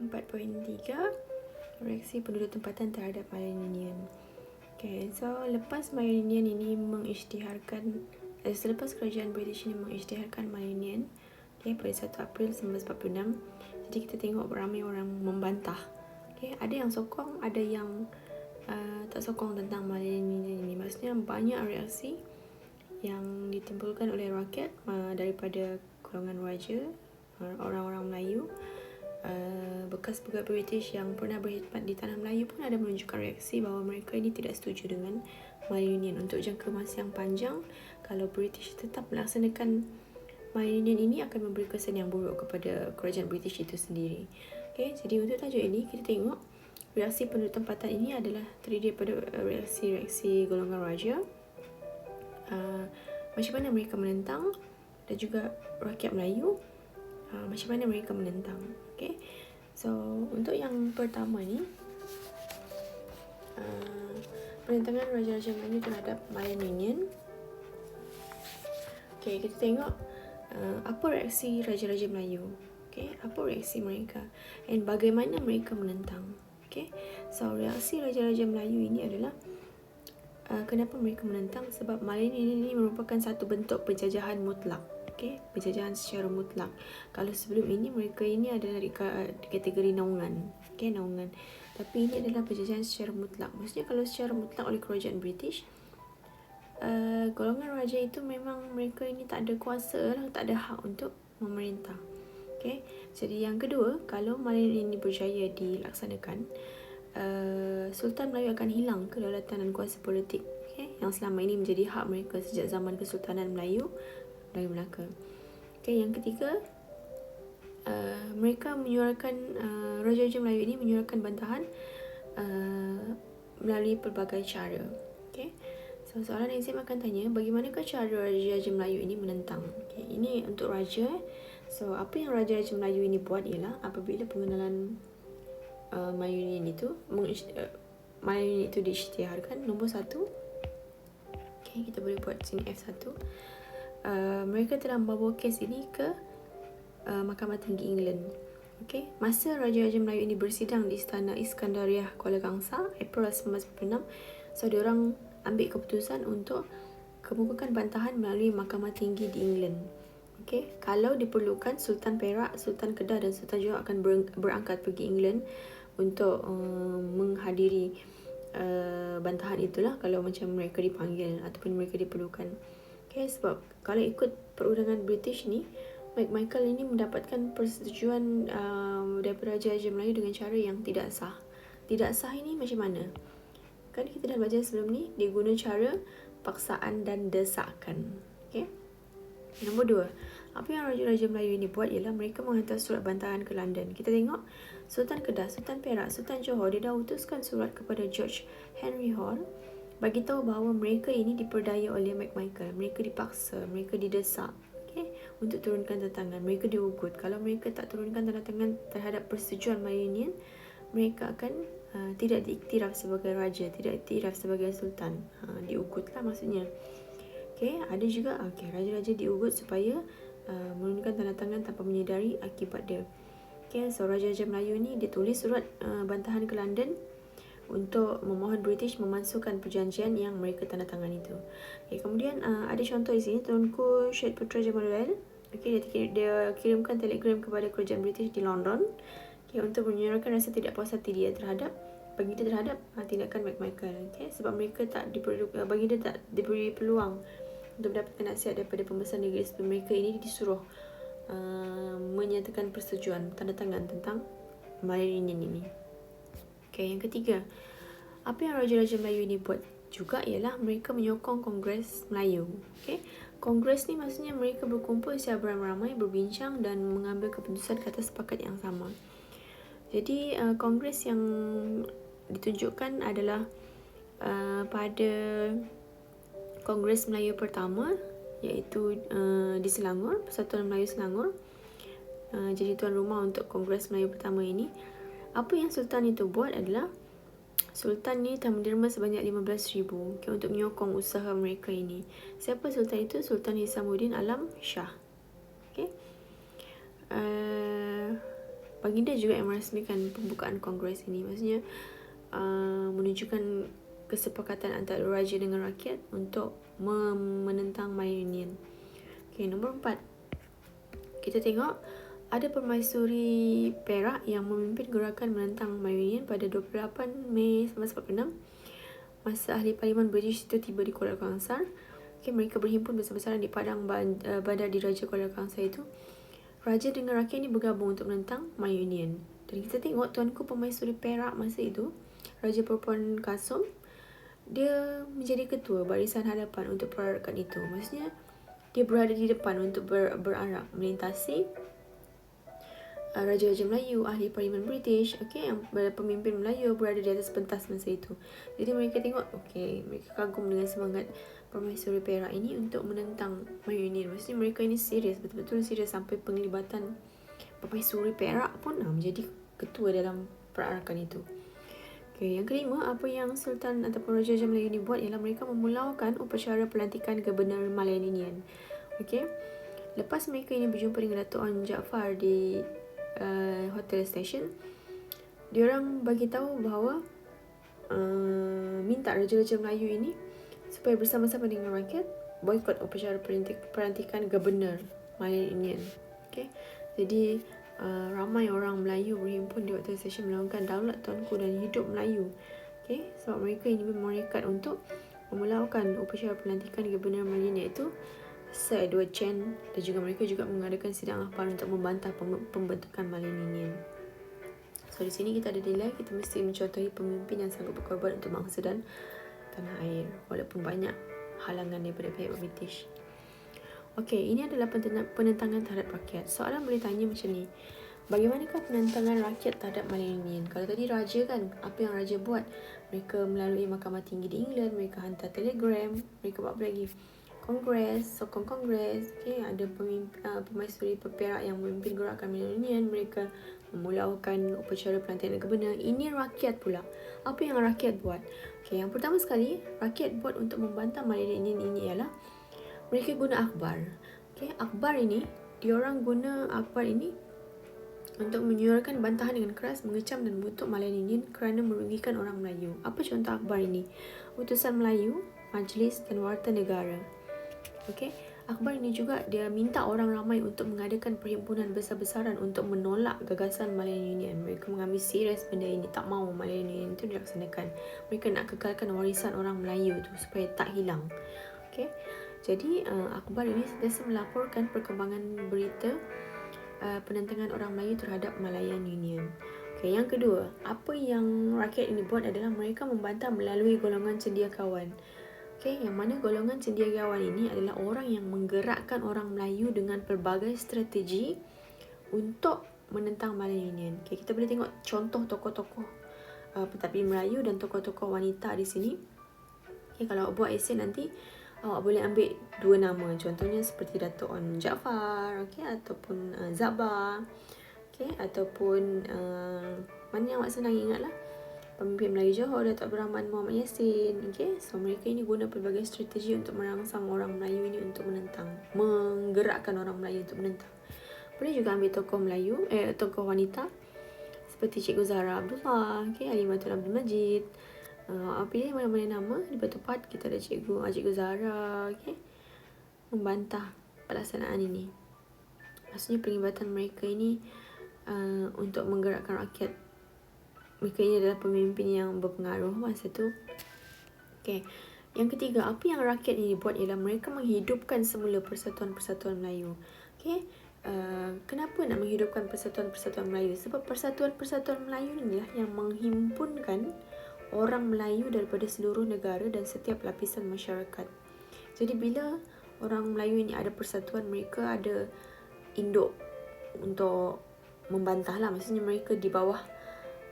4.3 reaksi penduduk tempatan terhadap Malayunion. Okay, so lepas Malayunion ini mengisytiharkan selepas kerajaan British ini mengisytiharkan Malayunion, okay, pada 1 April 1946, jadi kita tengok ramai orang membantah. Okay, ada yang sokong, ada yang tak sokong tentang Malayunion ini. Maksudnya banyak reaksi yang ditimbulkan oleh rakyat daripada golongan raja, orang-orang Melayu, bekas pegawai British yang pernah berkhidmat di tanah Melayu pun ada menunjukkan reaksi bahawa mereka ini tidak setuju dengan Malayunion. Untuk jangka masa yang panjang, kalau British tetap melaksanakan Malayunion ini akan memberi kesan yang buruk kepada kerajaan British itu sendiri. Okay, jadi untuk tajuk ini kita tengok reaksi penduduk tempatan ini adalah terdiri daripada reaksi-reaksi golongan raja, macam mana mereka menentang, dan juga rakyat Melayu, macam mana mereka menentang. Okay, so untuk yang pertama ni, penentangan Raja-Raja Melayu terhadap Malayunion. Okay, kita tengok apa reaksi Raja-Raja Melayu. Okay, apa reaksi mereka dan bagaimana mereka menentang. Okay, so reaksi Raja-Raja Melayu ini adalah kenapa mereka menentang? Sebab Malayunion ini merupakan satu bentuk penjajahan mutlak. Okay, penjajahan secara mutlak. Kalau sebelum ini mereka ini adalah di kategori naungan. Okay, naungan. Tapi ini adalah penjajahan secara mutlak. Maksudnya kalau secara mutlak oleh kerajaan British, golongan raja itu memang mereka ini tak ada kuasa lah, tak ada hak untuk memerintah. Okay, jadi yang kedua, kalau Malayunion ini berjaya dilaksanakan, Sultan Melayu akan hilang kedaulatan dan kuasa politik, okay, yang selama ini menjadi hak mereka sejak zaman Kesultanan Melayu Melaka. Okay, yang ketiga, mereka menyuarakan Raja-Raja Melayu ini menyuarakan bantahan melalui pelbagai cara. Okay, so soalan yang saya akan tanya, bagaimanakah cara Raja-Raja Melayu ini menentang? Okay, ini untuk raja. So apa yang Raja-Raja Melayu ini buat ialah apabila pengenalan Malayunion itu Malayunion itu diisytiharkan, nombor 1, okay, kita boleh buat sini F1. Mereka telah membawa kes ini ke Mahkamah Tinggi England. Okay, masa Raja-Raja Melayu ini bersidang di Istana Iskandariah Kuala Kangsar April 1946, so diorang ambil keputusan untuk kemukakan bantahan melalui Mahkamah Tinggi di England. Okay, kalau diperlukan, Sultan Perak, Sultan Kedah dan Sultan Johor akan berangkat pergi England untuk menghadiri bantahan itulah kalau macam mereka dipanggil ataupun mereka diperlukan. Okay, sebab kalau ikut perundangan British ni, Michael ini mendapatkan persetujuan daripada Raja-Raja Melayu dengan cara yang tidak sah. Tidak sah ini macam mana? Kan kita dah belajar sebelum ni, dia guna cara paksaan dan desakan. Okay, nombor 2, apa yang Raja-Raja Melayu ini buat ialah mereka menghantar surat bantahan ke London. Kita tengok Sultan Kedah, Sultan Perak, Sultan Johor, dia dah utuskan surat kepada George Henry Hall bagi tahu bahawa mereka ini diperdaya oleh Michael. Mereka dipaksa, mereka didesak, okay, untuk turunkan tanda tangan. Mereka diugut. Kalau mereka tak turunkan tanda tangan terhadap persetujuan Malayunion, mereka akan tidak diiktiraf sebagai raja, tidak diiktiraf sebagai sultan. Diugutlah maksudnya. Okay, ada juga raja-raja diugut supaya menurunkan tanda tangan tanpa menyedari akibat dia. Okay, so Raja-Raja Melayu ni dia tulis surat bantahan ke London untuk memohon British memasukkan perjanjian yang mereka tanda tangan itu. Okay, kemudian ada contoh di sini, Tuanku Syed Putra Jamaluddin. Okay, dia kirimkan telegram kepada kerajaan British di London, okay, untuk menyuarakan rasa tidak puas hati dia terhadap tindakan Michael. Okay, sebab mereka bagi dia tak diberi peluang untuk mendapatkan nasihat daripada pembesar negeri, sebab mereka ini disuruh menyatakan persetujuan tanda tangan tentang Malayunion ini. Okay, yang ketiga, apa yang Raja-Raja Melayu ini buat juga ialah mereka menyokong Kongres Melayu. Okay, Kongres ni maksudnya mereka berkumpul secara beramai-ramai, berbincang dan mengambil keputusan ke atas sepakat yang sama. Jadi Kongres yang ditunjukkan adalah pada Kongres Melayu pertama, iaitu di Selangor, Persatuan Melayu Selangor. Jadi tuan rumah untuk Kongres Melayu pertama ini. Apa yang Sultan itu buat adalah Sultan ni telah menderma sebanyak 15,000 untuk menyokong usaha mereka ini. Siapa Sultan itu? Sultan Hisamuddin Alam Shah. Okay. baginda juga yang merasmikan pembukaan kongres ini. Maksudnya menunjukkan kesepakatan antara raja dengan rakyat untuk menentang Malaya Union. Okay, nombor 4. Kita tengok ada permaisuri Perak yang memimpin gerakan menentang Malaya Union pada 28 Mei 1946. Masa ahli parlimen British itu tiba di Kuala Kangsar. Okay, mereka berhimpun besar-besaran di padang bandar diraja Kuala Kangsar itu. Raja dengan rakyat ini bergabung untuk menentang Malaya Union. Dan kita tengok Tuanku Permaisuri Perak masa itu, Raja Perempuan Kasum, dia menjadi ketua barisan hadapan untuk perarakan itu. Maksudnya dia berada di depan untuk berarak melintasi Raja-Raja Melayu, ahli parlimen British, okay, yang pemimpin Melayu berada di atas pentas masa itu. Jadi mereka tengok, okay, mereka kagum dengan semangat Permaisuri Perak ini untuk menentang Malaya Union. Maksudnya mereka ini serius, betul-betul serius, sampai penglibatan Permaisuri Perak pun menjadi ketua dalam perarakan itu. Okay, yang kelima, apa yang Sultan ataupun Raja-Raja Melayu ini buat ialah mereka memulaukan upacara pelantikan Gubernur Malaya Union. Okay, lepas mereka ini berjumpa dengan Datuk Onn Jaafar di hotel station, diorang bagi tahu bahawa minta Raja-Raja Melayu ini supaya bersama-sama dengan rakyat boikot upacara pelantikan Gubernur Malaya Union. Okay, jadi ramai orang Melayu berhimpun di hotel station melaungkan daulat tuanku dan hidup Melayu. Okay, sebab mereka ini merekat untuk memulaukan upacara pelantikan Gubernur Malaya Union, iaitu Sir Edward Chen, dan juga mereka juga mengadakan sidang akhbar untuk membantah pembentukan Malaya Union. So di sini kita ada nilai kita mesti mencontohi pemimpin yang sanggup berkorban untuk bangsa dan tanah air walaupun banyak halangan daripada pihak British. Okey, ini adalah penentangan terhadap rakyat. Soalan boleh tanya macam ni. Bagaimanakah penentangan rakyat terhadap Malaya Union? Kalau tadi raja kan, apa yang raja buat? Mereka melalui Mahkamah Tinggi di England, mereka hantar telegram, mereka buat apa lagi? Kongres, sokong kongres. Okay, ada permaisuri Perak yang memimpin gerakan Malaya Union, mereka memulaukan upacara pelantikan Gubernur. Ini rakyat pula. Apa yang rakyat buat? Okay, yang pertama sekali, rakyat buat untuk membantah Malaya Union ini ialah mereka guna akhbar. Okay, akhbar ini, diorang guna akhbar ini untuk menyuarakan bantahan dengan keras, mengecam dan mengutuk Malaya Union kerana merugikan orang Melayu. Apa contoh akhbar ini? Utusan Melayu, Majlis dan Warta Negara. Okay, akhbar ini juga dia minta orang ramai untuk mengadakan perhimpunan besar-besaran untuk menolak gagasan Malaya Union. Mereka mengambil serius benda ini, tak mahu Malaya Union itu dilaksanakan. Mereka nak kekalkan warisan orang Melayu tu supaya tak hilang. Okay, jadi akhbar ini sentiasa melaporkan perkembangan berita penentangan orang Melayu terhadap Malayan Union. Okay, yang kedua, apa yang rakyat ini buat adalah mereka membantah melalui golongan cendekiawan. Okay, yang mana golongan cendekiawan ini adalah orang yang menggerakkan orang Melayu dengan pelbagai strategi untuk menentang Malaya Union. Okay, kita boleh tengok contoh tokoh-tokoh pentadbir Melayu dan tokoh-tokoh wanita di sini. Okay, kalau buat esei nanti awak boleh ambil dua nama. Contohnya seperti Datuk Onn Jaafar, okay, ataupun Zabah, okay, ataupun mana yang awak senang ingat lah, pemimpin Melayu Johor, Datuk Abdul Rahman Muhammad Yassin. Okay, so mereka ini guna pelbagai strategi untuk merangsang orang Melayu ini untuk menentang, menggerakkan orang Melayu untuk menentang. Boleh juga ambil tokoh Melayu, tokoh wanita seperti Cikgu Zahra Abdullah, okay, Alimatul Abdul Majid. Pilih mana-mana nama. Di Batu Pahat kita ada Cikgu Zahra, okay, membantah pelaksanaan ini. Maksudnya penglibatan mereka ini untuk menggerakkan rakyat. Mereka ini adalah pemimpin yang berpengaruh masa tu. Okay, yang ketiga, apa yang rakyat ini buat ialah mereka menghidupkan semula persatuan-persatuan Melayu. Okay, kenapa nak menghidupkan persatuan-persatuan Melayu? Sebab persatuan-persatuan Melayu inilah yang menghimpunkan orang Melayu daripada seluruh negara dan setiap lapisan masyarakat. Jadi bila orang Melayu ini ada persatuan, mereka ada induk untuk membantah lah. Maksudnya mereka di bawah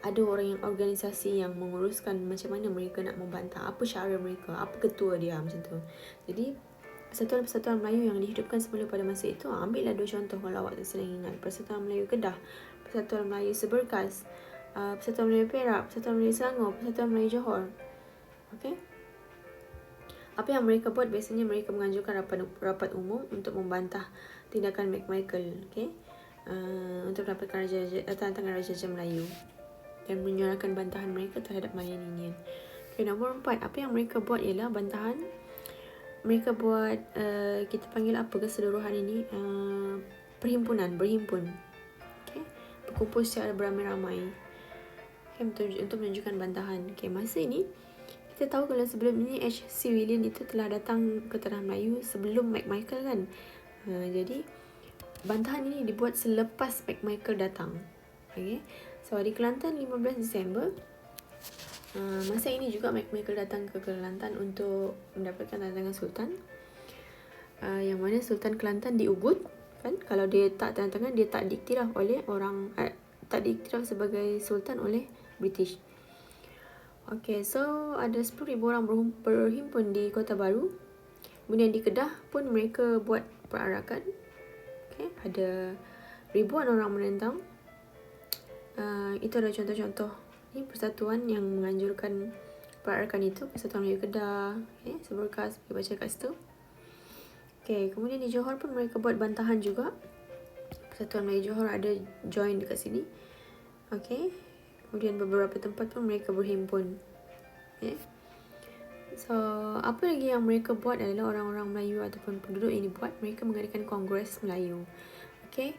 ada orang yang organisasi yang menguruskan macam mana mereka nak membantah, apa cara mereka, apa ketua dia, macam tu. Jadi persatuan-persatuan Melayu yang dihidupkan semula pada masa itu, ambillah dua contoh kalau awak senang ingat. Persatuan Melayu Kedah, Persatuan Melayu Seberkas, Persatuan Melayu Perak, Persatuan Melayu Selangor, Persatuan Melayu Johor. Okay, apa yang mereka buat? Biasanya mereka menganjurkan rapat umum untuk membantah tindakan McMichael. Okay, untuk mendapatkan tantangan Raja Melayu dan menyuarakan bantahan mereka terhadap Malayan Indian. Okay, nombor 4, apa yang mereka buat ialah bantahan. Mereka buat kita panggil apa keseluruhan ini, berhimpun. Okay, berkumpul secara beramai-ramai, okay, untuk menunjukkan bantahan. Okay, masa ini kita tahu kalau sebelum ini H.C. William itu telah datang ke Tanah Melayu sebelum McMichael kan. Jadi bantahan ini dibuat selepas McMichael datang. Okay, so di Kelantan 15 Disember, masa ini juga McMichael datang ke Kelantan untuk mendapatkan tantangan Sultan, yang mana Sultan Kelantan diugut kan. Kalau dia tak tanda tangan, dia tak diiktiraf oleh orang, tak diiktiraf sebagai Sultan oleh British. Okay, so ada 10,000 orang berhimpun di Kota Baru. Kemudian di Kedah pun mereka buat perarakan. Okay, ada ribuan orang menentang. Itu adalah contoh-contoh ni persatuan yang menganjurkan perarakan itu. Persatuan Melayu Kedah. Okay, seberkas boleh baca kat situ. Okay, kemudian di Johor pun mereka buat bantahan juga. Persatuan Melayu Johor ada join dekat sini. Okay, kemudian beberapa tempat pun mereka berhimpun. Okay. So, apa lagi yang mereka buat adalah orang-orang Melayu ataupun penduduk ini buat, mereka mengadakan Kongres Melayu. Okay.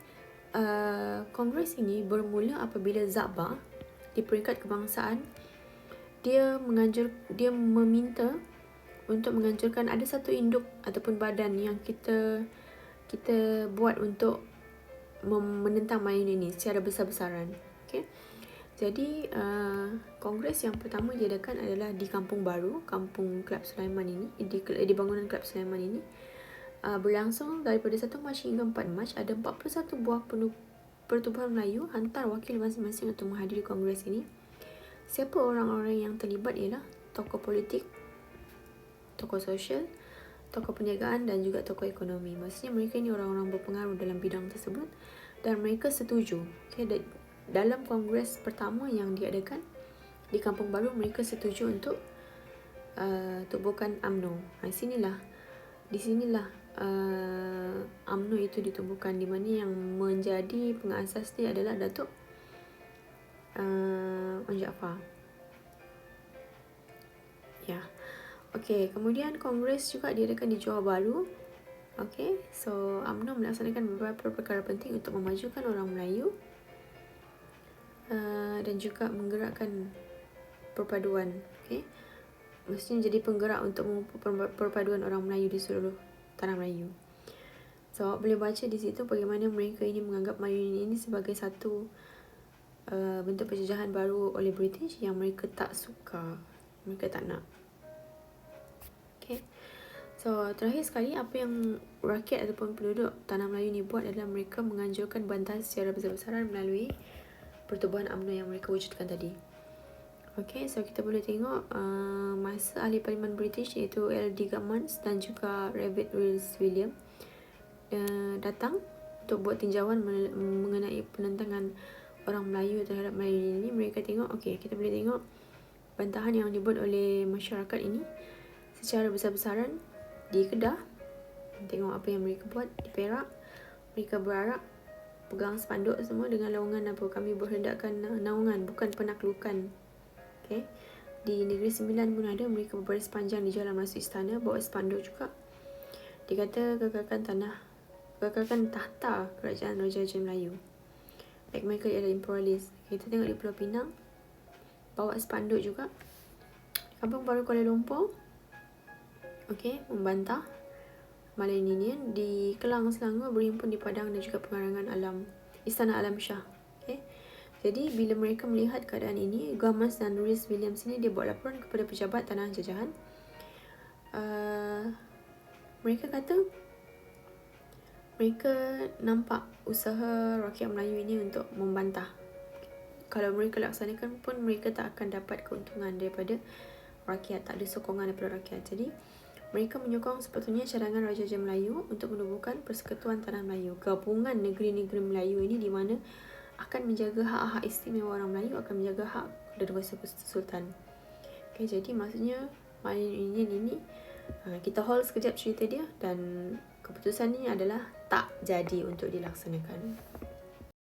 Kongres ini bermula apabila Zabah di peringkat kebangsaan, dia meminta untuk menganjurkan ada satu induk ataupun badan yang kita buat untuk menentang Melayu ini secara besar-besaran. Okay. Jadi kongres yang pertama diadakan adalah di Kampung Baru, Kampung Kelab Sulaiman ini, di bangunan Kelab Sulaiman ini. Berlangsung daripada 1 Mac hingga 4 Mac. Ada 41 buah pertubuhan Melayu hantar wakil masing-masing untuk menghadiri kongres ini. Siapa orang-orang yang terlibat ialah tokoh politik, tokoh sosial, tokoh perniagaan dan juga tokoh ekonomi. Maksudnya mereka ini orang-orang berpengaruh dalam bidang tersebut dan mereka setuju. Okay, dalam kongres pertama yang diadakan di Kampung Baru, mereka setuju untuk tubuhkan UMNO. Di sinilah UMNO itu ditubuhkan, di mana yang menjadi pengasas dia adalah Datuk Wan Jaafar. Ya. Okey, kemudian kongres juga diadakan di Johor Bahru. Okey, so UMNO melaksanakan beberapa perkara penting untuk memajukan orang Melayu dan juga menggerakkan perpaduan. Okey, maksudnya jadi penggerak untuk perpaduan orang Melayu di seluruh Tanah Melayu. So, boleh baca di situ bagaimana mereka ini menganggap Melayu ini sebagai satu bentuk penjajahan baru oleh British yang mereka tak suka, mereka tak nak. Okay. So, terakhir sekali, apa yang rakyat ataupun penduduk Tanah Melayu ni buat adalah mereka menganjurkan bantahan secara besar-besaran melalui pertubuhan UMNO yang mereka wujudkan tadi. Okay, so kita boleh tengok masa ahli parlimen British iaitu L.D. Gummans dan juga David Rhys William datang untuk buat tinjauan mengenai penentangan orang Melayu terhadap Melayu ini. Mereka tengok, okay, kita boleh tengok bantahan yang dibuat oleh masyarakat ini secara besar-besaran di Kedah. Tengok apa yang mereka buat di Perak. Mereka berarak, pegang spanduk semua dengan naungan apa, kami berhendakkan naungan bukan penaklukan. Okay. Di Negeri Sembilan pun ada, mereka berbaris panjang di jalan masuk istana bawa spanduk juga. Dikata kekalkan tahta kerajaan Raja-Raja Melayu. McMichael ialah imperialis. Kita tengok di Pulau Pinang bawa spanduk juga. Kampung Baru Kuala Lumpur, okay, membantah Malayan Indian. Di Kelang Selangor berhimpun di Padang dan juga pengarangan Istana Alam Shah. Okay. Jadi bila mereka melihat keadaan ini, Gummans dan Rhys Williams ini dia buat laporan kepada pejabat tanah jajahan. Mereka kata mereka nampak usaha rakyat Melayu ini untuk membantah. Kalau mereka laksanakan pun mereka tak akan dapat keuntungan daripada rakyat, tak ada sokongan daripada rakyat. Jadi mereka menyokong sepatutnya cadangan Raja-Raja Melayu untuk menubuhkan Persekutuan Tanah Melayu, gabungan negeri-negeri Melayu ini di mana akan menjaga hak-hak istimewa orang Melayu, akan menjaga hak dan kuasa Sultan. Okay, jadi maksudnya Malayan Indian ini kita hold sekejap cerita dia dan keputusan ini adalah tak jadi untuk dilaksanakan.